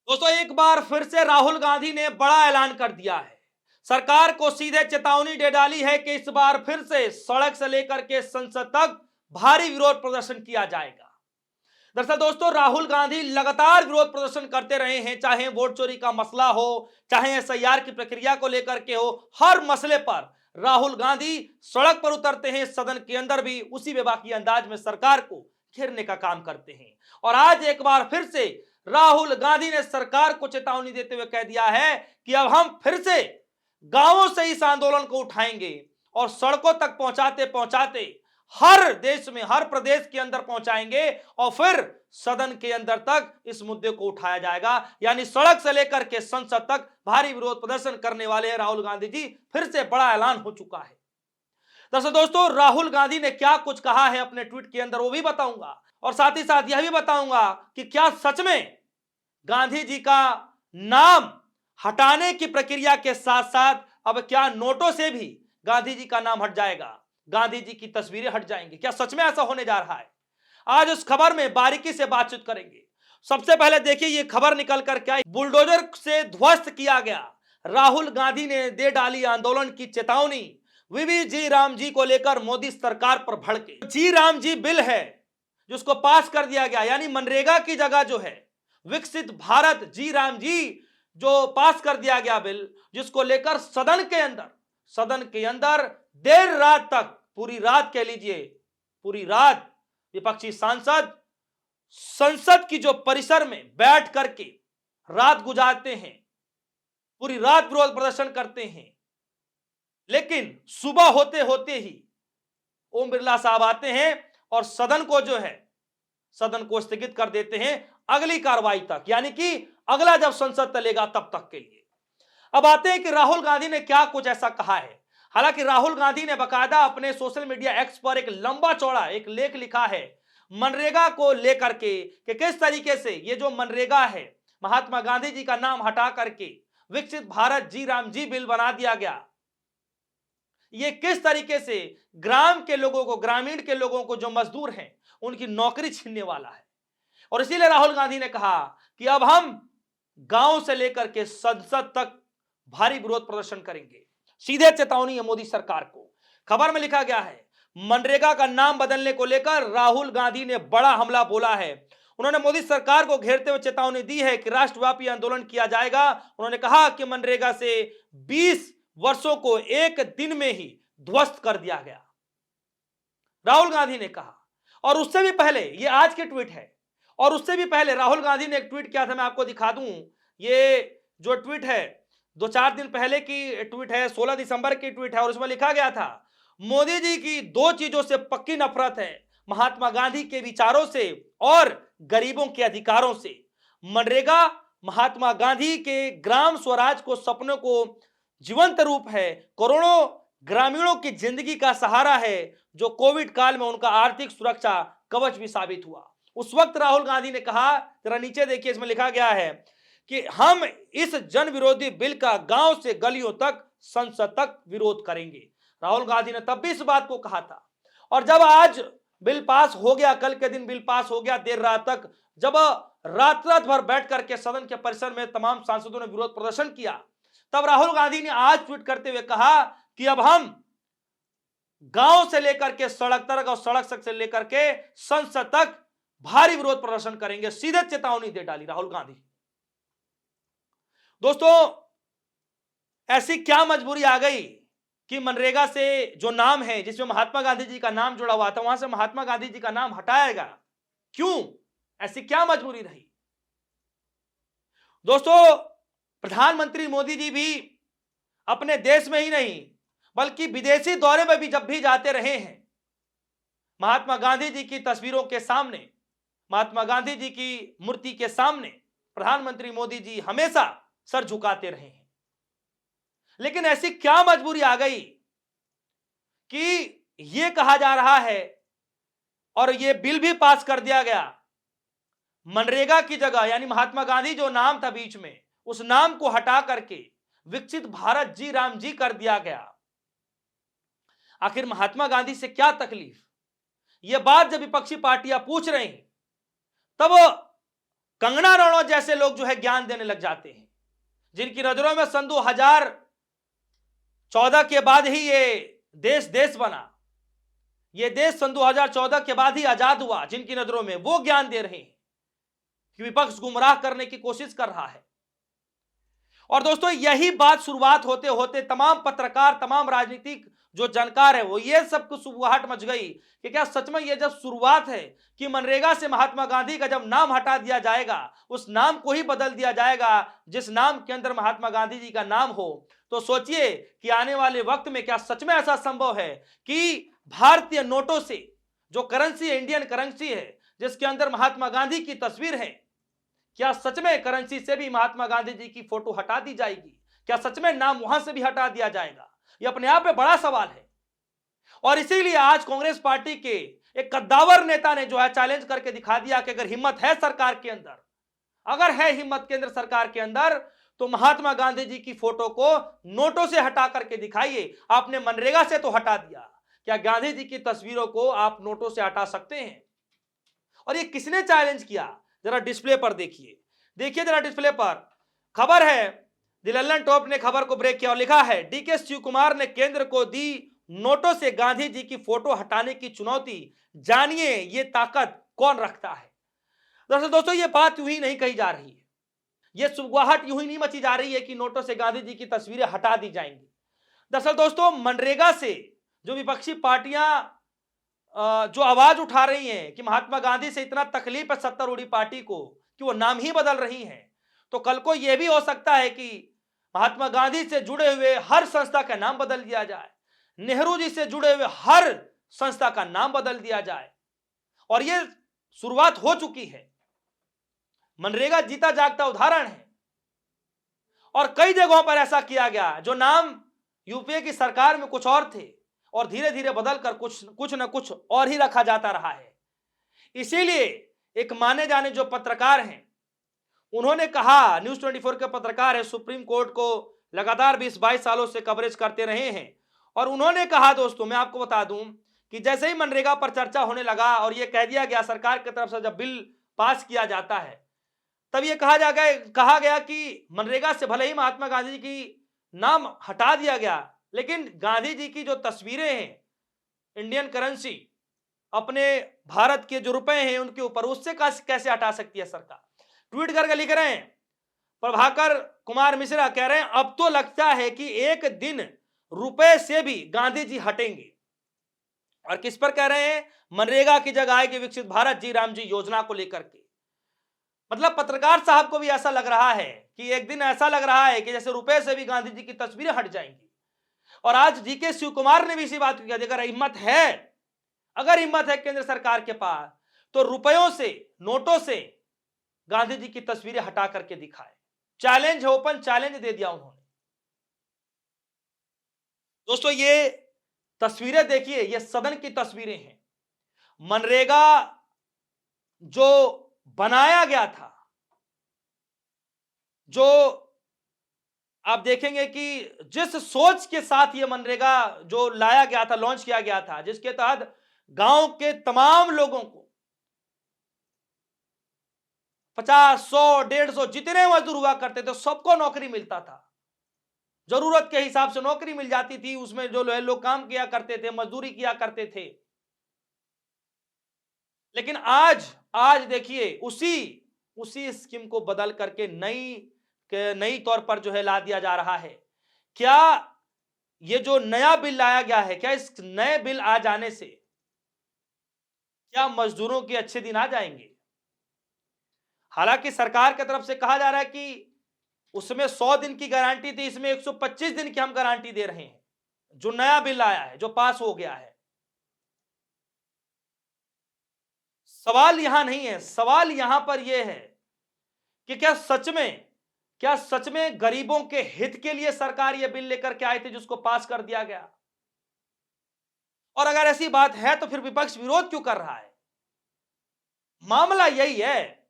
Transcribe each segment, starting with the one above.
दोस्तों एक बार फिर से राहुल गांधी ने बड़ा ऐलान कर दिया है। सरकार को सीधे चेतावनी दे डाली है कि इस बार फिर से सड़क से लेकर के संसद तक भारी विरोध प्रदर्शन किया जाएगा। दरअसल दोस्तों राहुल गांधी लगातार विरोध प्रदर्शन करते रहे हैं, चाहे वोट चोरी का मसला हो, चाहे एसआईआर की प्रक्रिया को लेकर के हो, हर मसले पर राहुल गांधी सड़क पर उतरते हैं, सदन के अंदर भी उसी बेबाकी अंदाज में सरकार को घेरने का काम करते हैं। और आज एक बार फिर से राहुल गांधी ने सरकार को चेतावनी देते हुए कह दिया है कि अब हम फिर से गांवों से इस आंदोलन को उठाएंगे और सड़कों तक पहुंचाते पहुंचाते हर देश में, हर प्रदेश के अंदर पहुंचाएंगे और फिर सदन के अंदर तक इस मुद्दे को उठाया जाएगा। यानी सड़क से लेकर के संसद तक भारी विरोध प्रदर्शन करने वाले हैं राहुल गांधी जी। फिर से बड़ा ऐलान हो चुका है। दरअसल दोस्तों राहुल गांधी ने क्या कुछ कहा है अपने ट्वीट के अंदर वो भी बताऊंगा, और साथ ही साथ यह भी बताऊंगा कि क्या सच में गांधी जी का नाम हटाने की प्रक्रिया के साथ साथ अब क्या नोटों से भी गांधी जी का नाम हट जाएगा, गांधी जी की तस्वीरें हट जाएंगी, क्या सच में ऐसा होने जा रहा है? आज उस खबर में बारीकी से बातचीत करेंगे। सबसे पहले देखिए ये खबर निकल कर क्या, बुलडोजर से ध्वस्त किया गया, राहुल गांधी ने दे डाली आंदोलन की चेतावनी, वीवी जी राम जी को लेकर मोदी सरकार पर भड़के। जी राम जी बिल है जिसको पास कर दिया गया, यानी मनरेगा की जगह जो है विकसित भारत जी राम जी जो पास कर दिया गया बिल, जिसको लेकर सदन के अंदर देर रात तक, पूरी रात कह लीजिए, पूरी रात विपक्षी सांसद संसद की जो परिसर में बैठ करके रात गुजारते हैं, पूरी रात विरोध प्रदर्शन करते हैं। लेकिन सुबह होते होते ही ओम बिरला साहब आते हैं और सदन को स्थगित कर देते हैं अगली कार्रवाई तक, यानी कि अगला जब संसद चलेगा तब तक के लिए। अब आते हैं कि राहुल गांधी ने क्या कुछ ऐसा कहा है। हालांकि राहुल गांधी ने बकायदा अपने सोशल मीडिया एक्स पर एक लंबा चौड़ा एक लेख लिखा है मनरेगा को लेकर के कि किस तरीके से ये जो मनरेगा है, महात्मा गांधी जी का नाम हटा करके विकसित भारत जी राम जी बिल बना दिया गया, ये किस तरीके से ग्राम के लोगों को, ग्रामीण के लोगों को जो मजदूर हैं उनकी नौकरी छीनने वाला है। और इसीलिए राहुल गांधी ने कहा कि अब हम गांव से लेकर के संसद तक भारी विरोध प्रदर्शन करेंगे। सीधे चेतावनी है मोदी सरकार को। खबर में लिखा गया है मनरेगा का नाम बदलने को लेकर राहुल गांधी ने बड़ा हमला बोला है। उन्होंने मोदी सरकार को घेरते हुए चेतावनी दी है कि राष्ट्रव्यापी आंदोलन किया जाएगा। उन्होंने कहा कि मनरेगा से 20 वर्षों को एक दिन में ही ध्वस्त कर दिया गया, राहुल गांधी ने कहा। और उससे भी पहले, ये आज के ट्वीट है, और उससे भी पहले राहुल गांधी ने एक ट्वीट किया था, मैं आपको दिखा दूं। ये जो ट्वीट है 2-4 दिन पहले की ट्वीट है, 16 दिसंबर की ट्वीट है, और उसमें लिखा गया था मोदी जी की 2 चीजों से पक्की नफरत है, महात्मा गांधी के विचारों से और गरीबों के अधिकारों से। मनरेगा महात्मा गांधी के ग्राम स्वराज को, सपनों को जीवंत रूप है, करोड़ों ग्रामीणों की जिंदगी का सहारा है, जो कोविड काल में उनका आर्थिक सुरक्षा कवच भी साबित हुआ। उस वक्त राहुल गांधी ने कहा, जरा नीचे देखिए, इसमें लिखा गया है कि हम इस जन विरोधी बिल का गांव से गलियों तक, संसद तक विरोध करेंगे। राहुल गांधी ने तब भी इस बात को कहा था। और जब आज बिल पास हो गया, कल के दिन बिल पास हो गया देर रात तक, जब रात भर बैठ करके सदन के परिसर में तमाम सांसदों ने विरोध प्रदर्शन किया, तब राहुल गांधी ने आज ट्वीट करते हुए कहा कि अब हम गांव से लेकर के सड़क तक और सड़क से लेकर के संसद तक भारी विरोध प्रदर्शन करेंगे। सीधे चेतावनी दे डाली राहुल गांधी। दोस्तों ऐसी क्या मजबूरी आ गई कि मनरेगा से जो नाम है, जिसमें महात्मा गांधी जी का नाम जुड़ा हुआ था, वहां से महात्मा गांधी जी का नाम हटाएगा? क्यों? ऐसी क्या मजबूरी रही? दोस्तों प्रधानमंत्री मोदी जी भी अपने देश में ही नहीं बल्कि विदेशी दौरे में भी जब भी जाते रहे हैं, महात्मा गांधी जी की तस्वीरों के सामने, महात्मा गांधी जी की मूर्ति के सामने प्रधानमंत्री मोदी जी हमेशा सर झुकाते रहे हैं। लेकिन ऐसी क्या मजबूरी आ गई कि यह कहा जा रहा है और यह बिल भी पास कर दिया गया, मनरेगा की जगह, यानी महात्मा गांधी जो नाम था बीच में, उस नाम को हटा करके विकसित भारत जी राम जी कर दिया गया। आखिर महात्मा गांधी से क्या तकलीफ? यह बात जब विपक्षी पार्टियां पूछ रही हैं, तब कंगना रनौत जैसे लोग जो है ज्ञान देने लग जाते हैं, जिनकी नजरों में सन 2014 के बाद ही ये देश बना, ये देश सन 2014 के बाद ही आजाद हुआ, जिनकी नजरों में वो ज्ञान दे रहे हैं कि विपक्ष गुमराह करने की कोशिश कर रहा है। और दोस्तों यही बात शुरुआत होते होते तमाम पत्रकार, तमाम राजनीतिक जो जानकार है, वो ये सब कुछ सुबुहाहट मच गई कि क्या सच में ये जब शुरुआत है कि मनरेगा से महात्मा गांधी का जब नाम हटा दिया जाएगा, उस नाम को ही बदल दिया जाएगा जिस नाम के अंदर महात्मा गांधी जी का नाम हो, तो सोचिए कि आने वाले वक्त में क्या सच में ऐसा संभव है कि भारतीय नोटों से, जो करेंसी इंडियन करेंसी है जिसके अंदर महात्मा गांधी की तस्वीर है, क्या सच में करेंसी से भी महात्मा गांधी जी की फोटो हटा दी जाएगी? क्या सच में नाम वहां से भी हटा दिया जाएगा? यह अपने आप में बड़ा सवाल है। और इसीलिए आज कांग्रेस पार्टी के एक कद्दावर नेता ने जो है चैलेंज करके दिखा दिया कि अगर हिम्मत है सरकार के अंदर, अगर है हिम्मत केंद्र सरकार के अंदर, तो महात्मा गांधी जी की फोटो को नोटों से हटा करके दिखाइए। आपने मनरेगा से तो हटा दिया, क्या गांधी जी की तस्वीरों को आप नोटों से हटा सकते हैं? और ये किसने चैलेंज किया? जरा डिस्प्ले पर देखिए जरा डिस्प्ले पर खबर है। दिललन टॉप ने खबर को ब्रेक किया और लिखा है, डीके शिव कुमार ने केंद्र को दी नोटों से गांधी जी की फोटो हटाने की चुनौती, जानिए ये ताकत कौन रखता है। दरअसल दोस्तों ये बात यूं ही नहीं कही जा रही है, ये सुगवाहट यूं ही नहीं मची जा रही है कि नोटों से गांधी जी की तस्वीरें हटा दी जाएंगी। दरअसल दोस्तों मनरेगा से जो विपक्षी पार्टियां जो आवाज उठा रही हैं कि महात्मा गांधी से इतना तकलीफ है सत्तारूढ़ पार्टी को कि वो नाम ही बदल रही हैं, तो कल को यह भी हो सकता है कि महात्मा गांधी से जुड़े हुए हर संस्था का नाम बदल दिया जाए, नेहरू जी से जुड़े हुए हर संस्था का नाम बदल दिया जाए। और यह शुरुआत हो चुकी है। मनरेगा जीता जागता उदाहरण है और कई जगहों पर ऐसा किया गया, जो नाम यूपीए की सरकार में कुछ और थे और धीरे धीरे बदलकर कुछ न कुछ और ही रखा जाता रहा है। इसीलिए एक माने जाने जो पत्रकार हैं, उन्होंने कहा, न्यूज़ 24 के पत्रकार है, सुप्रीम कोर्ट को लगातार 20-22 सालों से कवरेज करते रहे हैं, और उन्होंने कहा दोस्तों मैं आपको बता दूं कि जैसे ही मनरेगा पर चर्चा होने लगा और यह कह दिया गया सरकार की तरफ से, जब बिल पास किया जाता है तब यह कहा गया कि मनरेगा से भले ही महात्मा गांधी जी की नाम हटा दिया गया, लेकिन गांधी जी की जो तस्वीरें हैं, इंडियन करेंसी, अपने भारत के जो रुपए हैं उनके ऊपर, उससे कैसे हटा सकती है सरकार। ट्वीट करके लिख रहे हैं प्रभाकर कुमार मिश्रा, कह रहे हैं अब तो लगता है कि एक दिन रुपए से भी गांधी जी हटेंगे। और किस पर कह रहे हैं? मनरेगा की जगह आएगी विकसित भारत जी राम जी योजना को लेकर के। मतलब पत्रकार साहब को भी ऐसा लग रहा है कि एक दिन ऐसा लग रहा है कि जैसे रुपए से भी गांधी जी की तस्वीरें हट जाएंगी। और आज डीके शिव कुमार ने भी इसी बात को किया, अगर हिम्मत है केंद्र सरकार के पास, तो रुपयों से, नोटों से गांधी जी की तस्वीरें हटा करके दिखाए। चैलेंज है, ओपन चैलेंज दे दिया उन्होंने। दोस्तों ये तस्वीरें देखिए, ये सदन की तस्वीरें हैं। मनरेगा जो बनाया गया था, जो आप देखेंगे कि जिस सोच के साथ ये मनरेगा जो लाया गया था, लॉन्च किया गया था, जिसके तहत गांव के तमाम लोगों को 50, 100, 150 जितने मजदूर हुआ करते थे सबको नौकरी मिलता था, जरूरत के हिसाब से नौकरी मिल जाती थी, उसमें जो लोग काम किया करते थे, मजदूरी किया करते थे। लेकिन आज देखिए उसी स्कीम को बदल करके नई तौर पर जो है ला दिया जा रहा है। क्या ये जो नया बिल लाया गया है, क्या इस नए बिल आ जाने से क्या मजदूरों के अच्छे दिन आ जाएंगे? हालांकि सरकार की तरफ से कहा जा रहा है कि उसमें 100 दिन की गारंटी थी, इसमें 125 दिन की हम गारंटी दे रहे हैं, जो नया बिल आया है, जो पास हो गया है। सवाल यहां नहीं है, सवाल यहां पर यह है कि क्या सच में गरीबों के हित के लिए सरकार यह बिल लेकर के आई थी जिसको पास कर दिया गया? और अगर ऐसी बात है तो फिर विपक्ष विरोध क्यों कर रहा है? मामला यही है।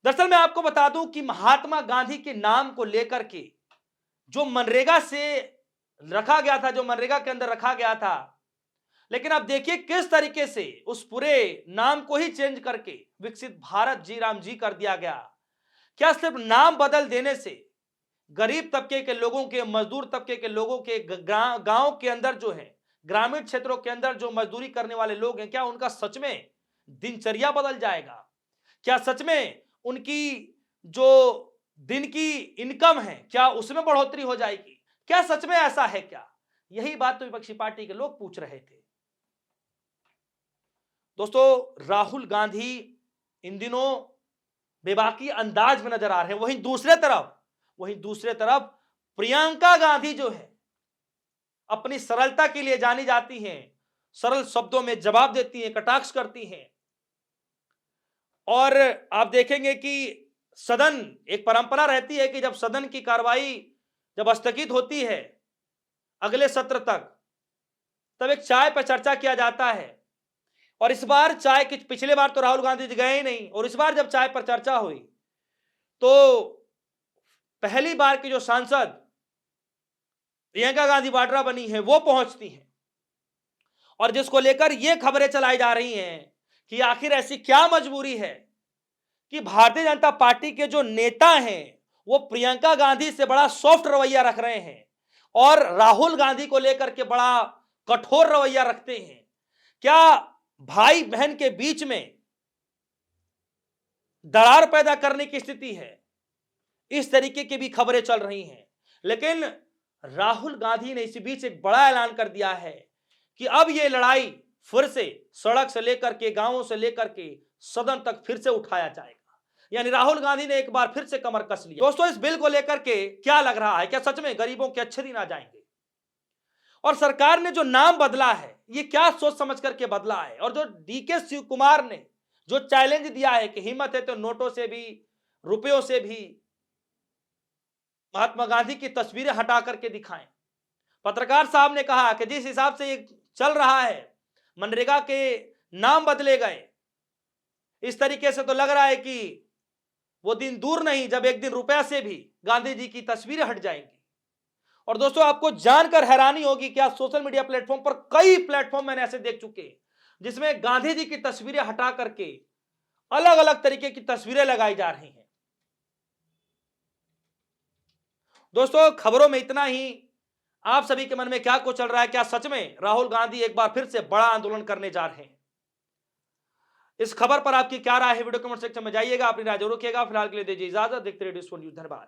दरअसल मैं आपको बता दूं कि महात्मा गांधी के नाम को लेकर के जो मनरेगा से रखा गया था, जो मनरेगा के अंदर रखा गया था, लेकिन अब देखिए किस तरीके से उस पूरे नाम को ही चेंज करके विकसित भारत जी राम जी कर दिया गया। क्या सिर्फ नाम बदल देने से गरीब तबके के लोगों के, मजदूर तबके के लोगों के, गांव के अंदर जो है, ग्रामीण क्षेत्रों के अंदर जो मजदूरी करने वाले लोग हैं, क्या उनका सच में दिनचर्या बदल जाएगा? क्या सच में उनकी जो दिन की इनकम है, क्या उसमें बढ़ोतरी हो जाएगी? क्या सच में ऐसा है क्या? यही बात तो विपक्षी पार्टी के लोग पूछ रहे थे। दोस्तों, राहुल गांधी इन दिनों बेबाकी अंदाज में नजर आ रहे हैं। वहीं दूसरे तरफ प्रियंका गांधी जो है, अपनी सरलता के लिए जानी जाती हैं, सरल शब्दों में जवाब देती हैं, कटाक्ष करती हैं। और आप देखेंगे कि सदन, एक परंपरा रहती है कि जब सदन की कार्रवाई जब स्थगित होती है अगले सत्र तक, तब एक चाय पर चर्चा किया जाता है। और इस बार चाय की, पिछले बार तो राहुल गांधी जी गए ही नहीं, और इस बार जब चाय पर चर्चा हुई तो पहली बार की जो सांसद प्रियंका गांधी वाड्रा बनी है वो पहुंचती हैं, और जिसको लेकर ये खबरें चलाई जा रही हैं कि आखिर ऐसी क्या मजबूरी है कि भारतीय जनता पार्टी के जो नेता हैं वो प्रियंका गांधी से बड़ा सॉफ्ट रवैया रख रहे हैं और राहुल गांधी को लेकर के बड़ा कठोर रवैया रखते हैं। क्या भाई बहन के बीच में दरार पैदा करने की स्थिति है? इस तरीके की भी खबरें चल रही हैं। लेकिन राहुल गांधी ने इसी बीच एक बड़ा ऐलान कर दिया है कि अब यह लड़ाई फिर से सड़क से लेकर के, गांवों से लेकर के सदन तक फिर से उठाया जाएगा। यानी राहुल गांधी ने एक बार फिर से कमर कस लिया। दोस्तों, इस बिल को लेकर के क्या लग रहा है? क्या सच में गरीबों के अच्छे दिन आ जाएंगे? और सरकार ने जो नाम बदला है, ये क्या सोच समझ करके बदला है? और जो डीके शिव कुमार ने जो चैलेंज दिया है कि हिम्मत है तो नोटों से भी, रुपयों से भी महात्मा गांधी की तस्वीरें हटा करके दिखाएं। पत्रकार साहब ने कहा कि जिस हिसाब से ये चल रहा है, मनरेगा के नाम बदले गए, इस तरीके से तो लग रहा है कि वो दिन दूर नहीं जब एक दिन रुपया से भी गांधी जी की तस्वीरें हट जाएंगी। और दोस्तों, आपको जानकर हैरानी होगी कि आज सोशल मीडिया प्लेटफॉर्म पर कई प्लेटफॉर्म मैंने ऐसे देख चुके जिसमें गांधी जी की तस्वीरें हटा करके अलग अलग तरीके की तस्वीरें लगाई जा रही हैं। दोस्तों, खबरों में इतना ही। आप सभी के मन में क्या कुछ चल रहा है? क्या सच में राहुल गांधी एक बार फिर से बड़ा आंदोलन करने जा रहे हैं? इस खबर पर आपकी क्या राय है? वीडियो कमेंट सेक्शन में जाइएगा, अपनी राय जरूर रखिएगा। फिलहाल के लिए दीजिए इजाजत। देखते रहिए न्यूज़। धन्यवाद।